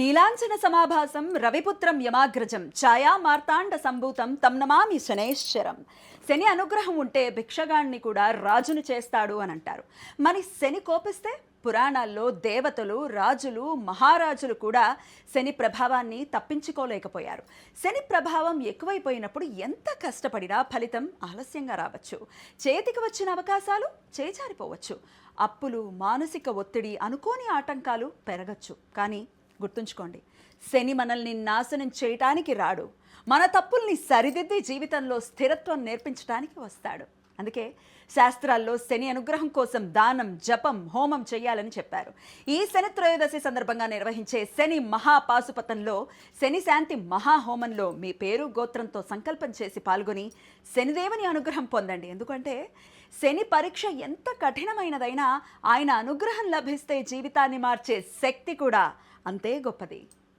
నీలాంజన సమాభాసం రవిపుత్రం యమాగ్రజం ఛాయా మార్తాండ సంభూతం తం నమామి శనైశ్చరం. శని అనుగ్రహం ఉంటే భిక్షగాణ్ణి కూడా రాజును చేస్తాడు అని అంటారు. మరి శని కోపిస్తే పురాణాల్లో దేవతలు, రాజులు, మహారాజులు కూడా శని ప్రభావాన్ని తప్పించుకోలేకపోయారు. శని ప్రభావం ఎక్కువైపోయినప్పుడు ఎంత కష్టపడినా ఫలితం ఆలస్యంగా రావచ్చు. చేతికి వచ్చిన అవకాశాలు చేజారిపోవచ్చు. అప్పులు, మానసిక ఒత్తిడి, అనుకోని ఆటంకాలు పెరగచ్చు. కానీ గుర్తుంచుకోండి, శని మనల్ని నాశనం చేయటానికి రాడు. మన తప్పుల్ని సరిదిద్ది జీవితంలో స్థిరత్వం నేర్పించడానికి వస్తాడు. అందుకే శాస్త్రాల్లో శని అనుగ్రహం కోసం దానం, జపం, హోమం చేయాలని చెప్పారు. ఈ శని త్రయోదశి సందర్భంగా నిర్వహించే శని మహాపాశుపతంలో శని శాంతి మహాహోమంలో మీ పేరు, గోత్రంతో సంకల్పం చేసి పాల్గొని శనిదేవుని అనుగ్రహం పొందండి. ఎందుకంటే శని పరీక్ష ఎంత కఠినమైనదైనా ఆయన అనుగ్రహం లభిస్తే జీవితాన్ని మార్చే శక్తి కూడా అంతే గొప్పది.